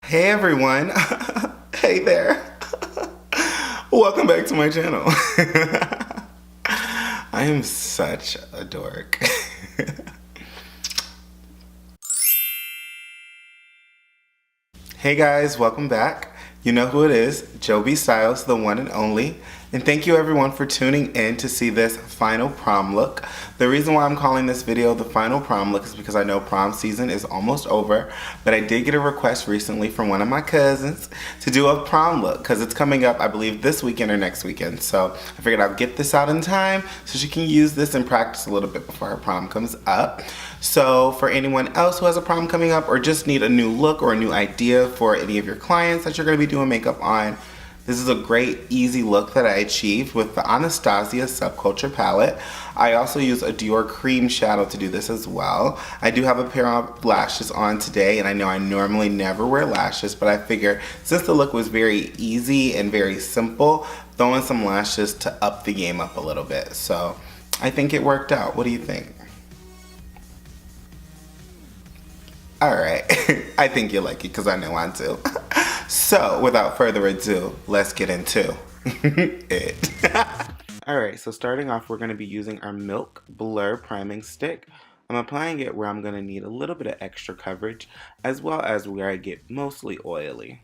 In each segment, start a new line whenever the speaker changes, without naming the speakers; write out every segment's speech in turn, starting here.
Hey everyone. Hey there. Welcome back to my channel. I am such a dork. Hey guys, welcome back. You know who it is, Joby Styles, the one and only. And thank you everyone for tuning in to see this final prom look. The reason why I'm calling this video the final prom look is because I know prom season is almost over, but I did get a request recently from one of my cousins to do a prom look because it's coming up, I believe, this weekend or next weekend. So I figured I'll get this out in time so she can use this and practice a little bit before her prom comes up. So for anyone else who has a prom coming up or just need a new look or a new idea for any of your clients that you're going to be doing makeup on, this is a great, easy look that I achieved with the Anastasia Subculture Palette. I also use a Dior cream shadow to do this as well. I do have a pair of lashes on today, and I know I normally never wear lashes, but I figure since the look was very easy and very simple, throwing some lashes to up the game up a little bit. So I think it worked out. What do you think? Alright, I think you'll like it because I know I do. So, without further ado, let's get into it. Alright, so starting off, we're going to be using our Milk Blur Priming Stick. I'm applying it where I'm going to need a little bit of extra coverage, as well as where I get mostly oily.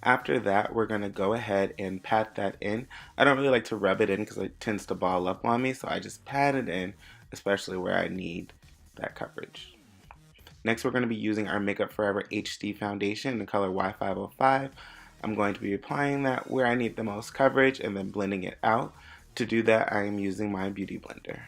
After that, we're going to go ahead and pat that in. I don't really like to rub it in because it tends to ball up on me, so I just pat it in, especially where I need that coverage. Next, we're going to be using our Makeup Forever HD foundation in the color Y505. I'm going to be applying that where I need the most coverage and then blending it out. To do that, I am using my Beauty Blender.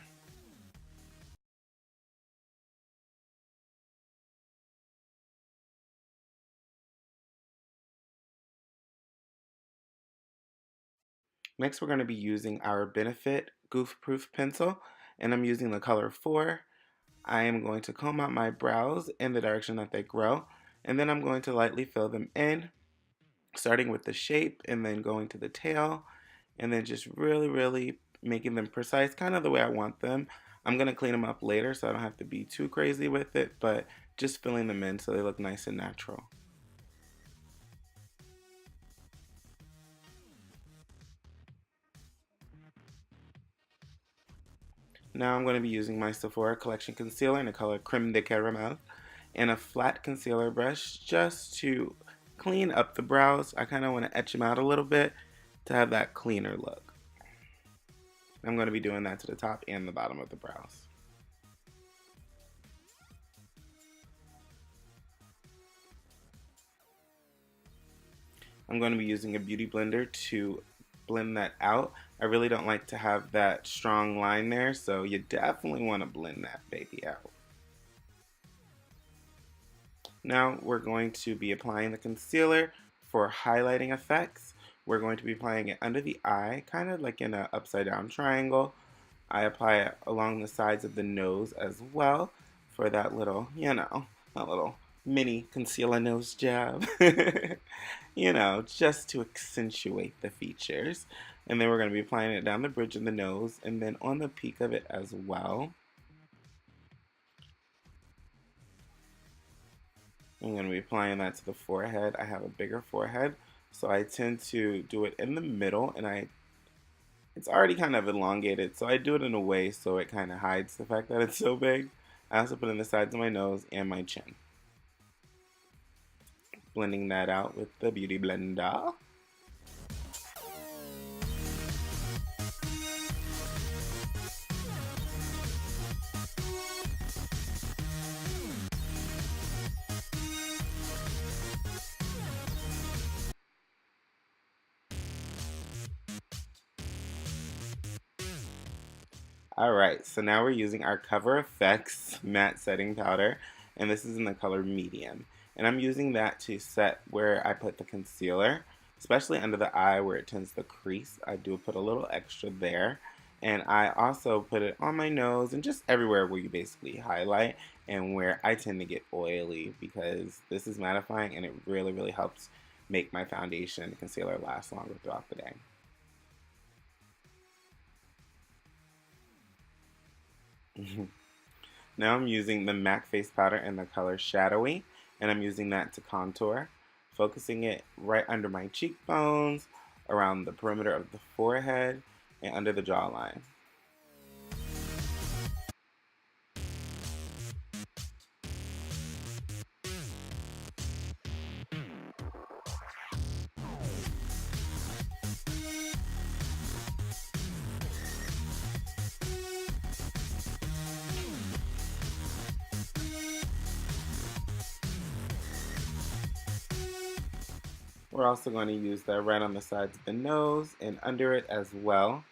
Next, we're going to be using our Benefit Goof Proof pencil, and I'm using the color 4. I am going to comb out my brows in the direction that they grow, and then I'm going to lightly fill them in, starting with the shape and then going to the tail, and then just really making them precise, kind of the way I want them. I'm going to clean them up later so I don't have to be too crazy with it, but just filling them in so they look nice and natural. Now I'm going to be using my Sephora Collection Concealer in the color Creme de Caramel and a flat concealer brush just to clean up the brows. I kind of want to etch them out a little bit to have that cleaner look. I'm going to be doing that to the top and the bottom of the brows. I'm going to be using a beauty blender to blend that out. I really don't like to have that strong line there, so you definitely want to blend that baby out. Now we're going to be applying the concealer for highlighting effects. We're going to be applying it under the eye, kind of like in an upside down triangle. I apply it along the sides of the nose as well for that little, that little mini concealer nose job. Just to accentuate the features. And then we're going to be applying it down the bridge of the nose and then on the peak of it as well. I'm going to be applying that to the forehead. I have a bigger forehead, so I tend to do it in the middle, and it's already kind of elongated, so I do it in a way so it kind of hides the fact that it's so big. I also put it in the sides of my nose and my chin. Blending that out with the Beauty Blender. Alright, so now we're using our Cover FX matte setting powder, and this is in the color medium. And I'm using that to set where I put the concealer, especially under the eye where it tends to crease. I do put a little extra there. And I also put it on my nose and just everywhere where you basically highlight and where I tend to get oily because this is mattifying and it really helps make my foundation and concealer last longer throughout the day. Now I'm using the MAC face powder in the color Shadowy, and I'm using that to contour, focusing it right under my cheekbones, around the perimeter of the forehead, and under the jawline. We're also going to use that right on the sides of the nose and under it as well.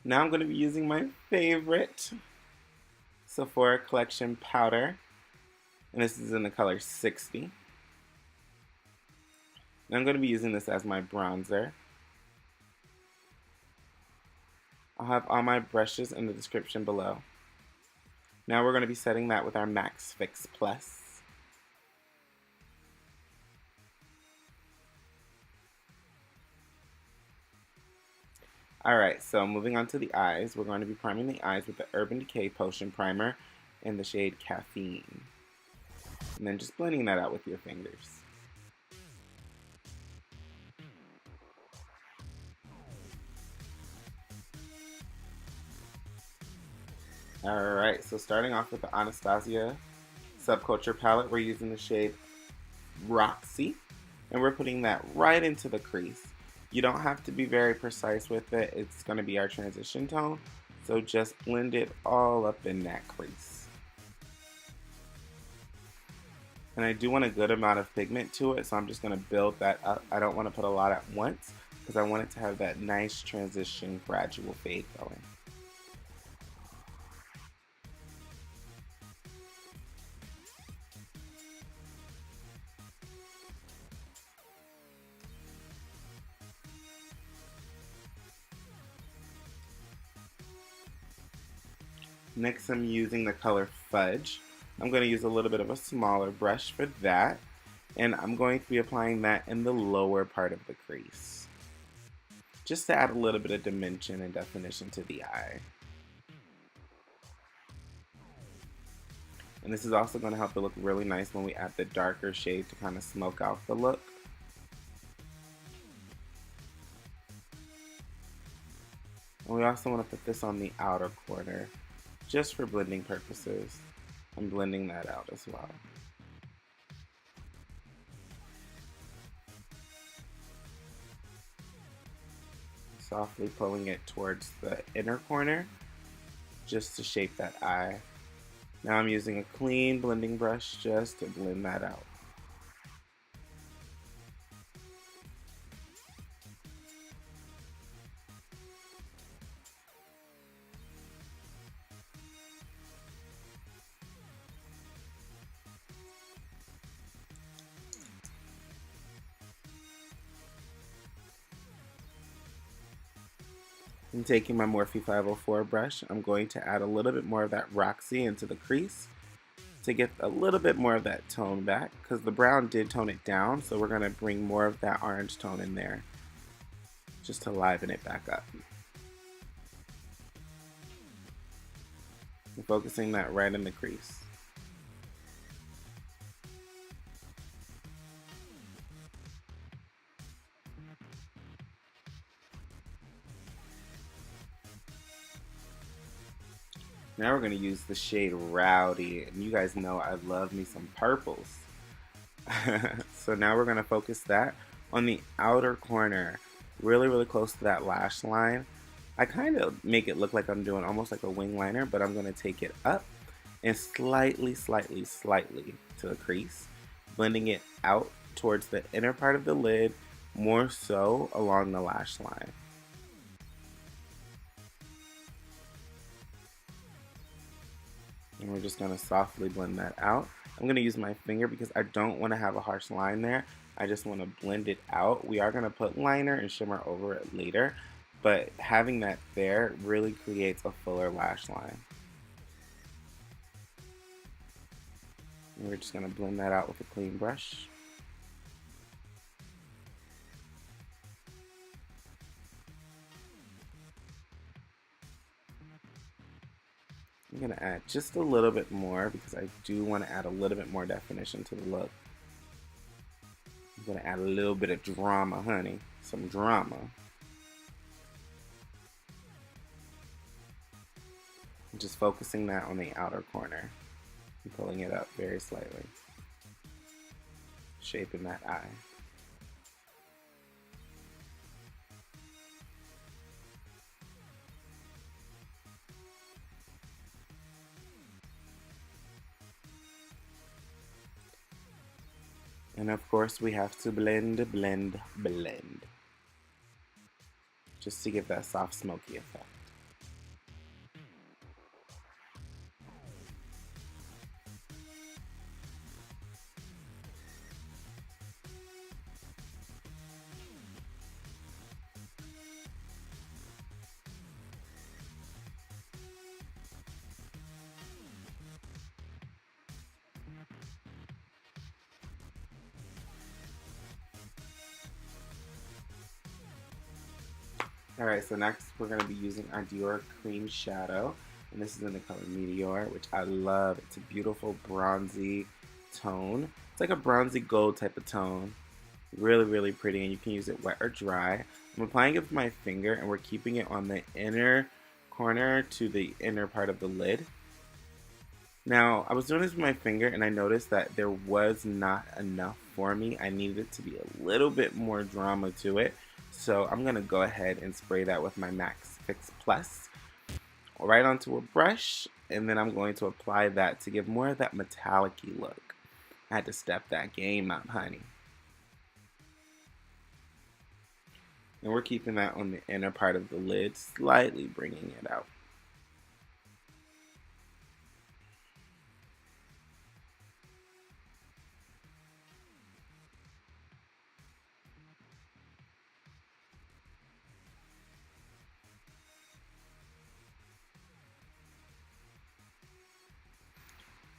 Now I'm going to be using my favorite Sephora Collection powder, and this is in the color 60. And I'm going to be using this as my bronzer. I'll have all my brushes in the description below. Now we're going to be setting that with our Max Fix Plus. Alright, so moving on to the eyes, we're going to be priming the eyes with the Urban Decay Potion Primer in the shade Caffeine. And then just blending that out with your fingers. Alright, so starting off with the Anastasia Subculture Palette, we're using the shade Roxy, and we're putting that right into the crease. You don't have to be very precise with it. It's going to be our transition tone, so just blend it all up in that crease. And I do want a good amount of pigment to it, so I'm just going to build that up. I don't want to put a lot at once because I want it to have that nice transition gradual fade going. Next, I'm using the color Fudge. I'm going to use a little bit of a smaller brush for that, and I'm going to be applying that in the lower part of the crease, just to add a little bit of dimension and definition to the eye. And this is also going to help it look really nice when we add the darker shade to kind of smoke out the look. And we also want to put this on the outer corner, just for blending purposes. I'm blending that out as well. Softly pulling it towards the inner corner, just to shape that eye. Now I'm using a clean blending brush just to blend that out. And taking my Morphe 504 brush, I'm going to add a little bit more of that Roxy into the crease to get a little bit more of that tone back, because the brown did tone it down, so we're going to bring more of that orange tone in there just to liven it back up. And focusing that right in the crease. Now we're going to use the shade Rowdy, and you guys know I love me some purples. So now we're going to focus that on the outer corner, really close to that lash line. I kind of make it look like I'm doing almost like a wing liner, but I'm going to take it up and slightly to the crease, blending it out towards the inner part of the lid, more so along the lash line. And we're just going to softly blend that out. I'm going to use my finger because I don't want to have a harsh line there. I just want to blend it out. We are going to put liner and shimmer over it later, but having that there really creates a fuller lash line. And we're just going to blend that out with a clean brush. I'm going to add just a little bit more because I do want to add a little bit more definition to the look. I'm going to add a little bit of drama, honey. Some drama. I'm just focusing that on the outer corner and pulling it up very slightly. Shaping that eye. And of course we have to blend, blend, blend. Just to give that soft smoky effect. Alright, so next we're going to be using our Dior Cream Shadow. And this is in the color Meteor, which I love. It's a beautiful bronzy tone. It's like a bronzy gold type of tone. Really, really pretty, and you can use it wet or dry. I'm applying it with my finger, and we're keeping it on the inner corner to the inner part of the lid. Now, I was doing this with my finger, and I noticed that there was not enough for me. I needed it to be a little bit more drama to it. So I'm going to go ahead and spray that with my Max Fix Plus right onto a brush, and then I'm going to apply that to give more of that metallic-y look. I had to step that game up, honey. And we're keeping that on the inner part of the lid, slightly bringing it out.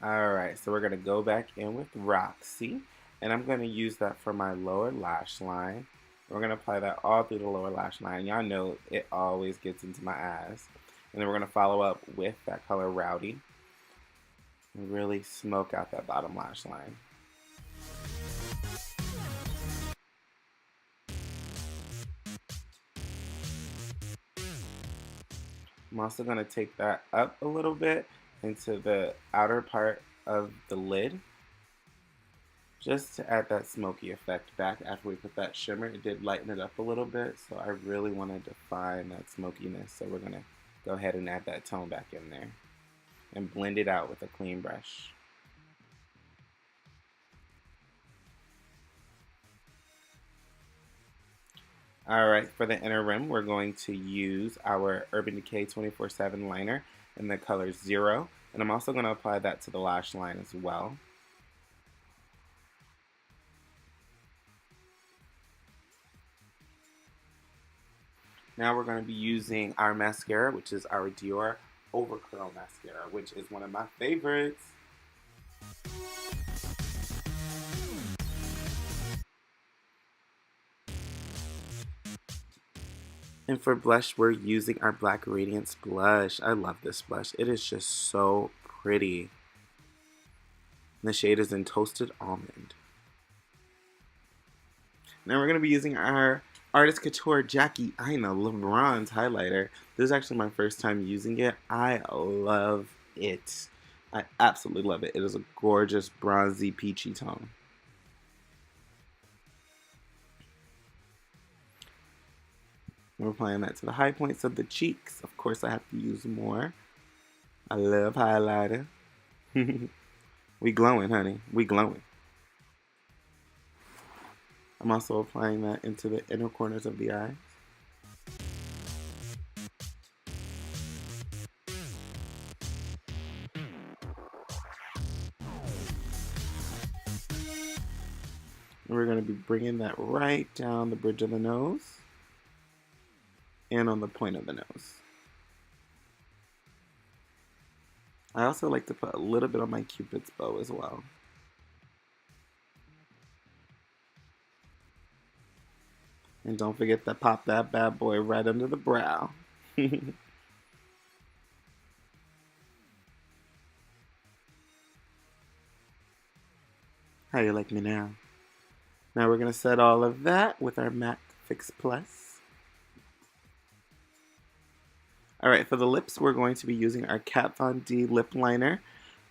Alright, so we're going to go back in with Roxy, and I'm going to use that for my lower lash line. We're going to apply that all through the lower lash line. Y'all know it always gets into my eyes. And then we're going to follow up with that color Rowdy and really smoke out that bottom lash line. I'm also going to take that up a little bit into the outer part of the lid, just to add that smoky effect back after we put that shimmer. It did lighten it up a little bit, so I really want to define that smokiness, so we're going to go ahead and add that tone back in there and blend it out with a clean brush. Alright, for the inner rim, we're going to use our Urban Decay 24/7 liner in the color 0, and I'm also going to apply that to the lash line as well. Now we're going to be using our mascara, which is our Dior Overcurl mascara, which is one of my favorites. And for blush, we're using our Black Radiance blush. I love this blush. It is just so pretty. The shade is in Toasted Almond. Now we're going to be using our Artist Couture Jackie Aina LeBron's highlighter. This is actually my first time using it. I love it. I absolutely love it. It is a gorgeous bronzy peachy tone. We're applying that to the high points of the cheeks. Of course, I have to use more. I love highlighter. We glowing, honey. We glowing. I'm also applying that into the inner corners of the eyes. And we're going to be bringing that right down the bridge of the nose and on the point of the nose. I also like to put a little bit on my Cupid's bow as well. And don't forget to pop that bad boy right under the brow. How you like me now? Now we're going to set all of that with our MAC Fix Plus. Alright, for the lips, we're going to be using our Caffeine lip liner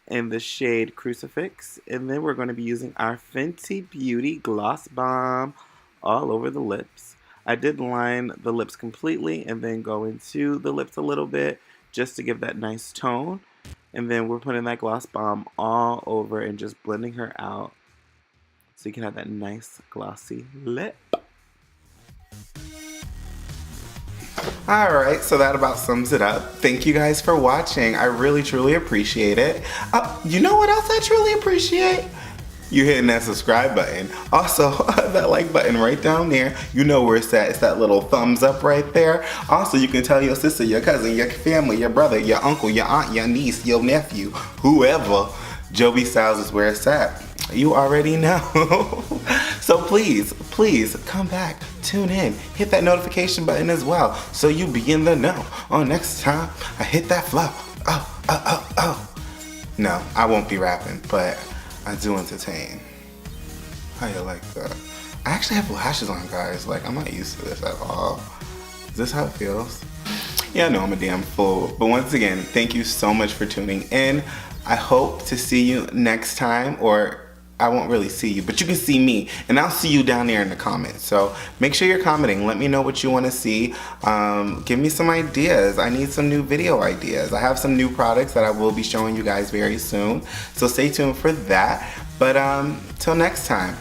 in the shade Crucifix. And then we're going to be using our Fenty Beauty Gloss Bomb all over the lips. I did line the lips completely and then go into the lips a little bit just to give that nice tone. And then we're putting that gloss bomb all over and just blending her out so you can have that nice glossy lip. Alright, so that about sums it up. Thank you guys for watching. I really truly appreciate it. You know what else I truly appreciate? You hitting that subscribe button. Also, that like button right down there. You know where it's at. It's that little thumbs up right there. Also, you can tell your sister, your cousin, your family, your brother, your uncle, your aunt, your niece, your nephew, whoever. Joby Styles is where it's at. You already know. So please, please come back, tune in, hit that notification button as well so you be in the know on next time I hit that flow. Oh. No, I won't be rapping, but I do entertain. How you like that? I actually have lashes on, guys. Like, I'm not used to this at all. Is this how it feels? Yeah, I know I'm a damn fool. But once again, thank you so much for tuning in. I hope to see you next time, or I won't really see you, but you can see me, and I'll see you down there in the comments. So make sure you're commenting. Let me know what you want to see. Give me some ideas. I need some new video ideas. I have some new products that I will be showing you guys very soon. So stay tuned for that. But till next time,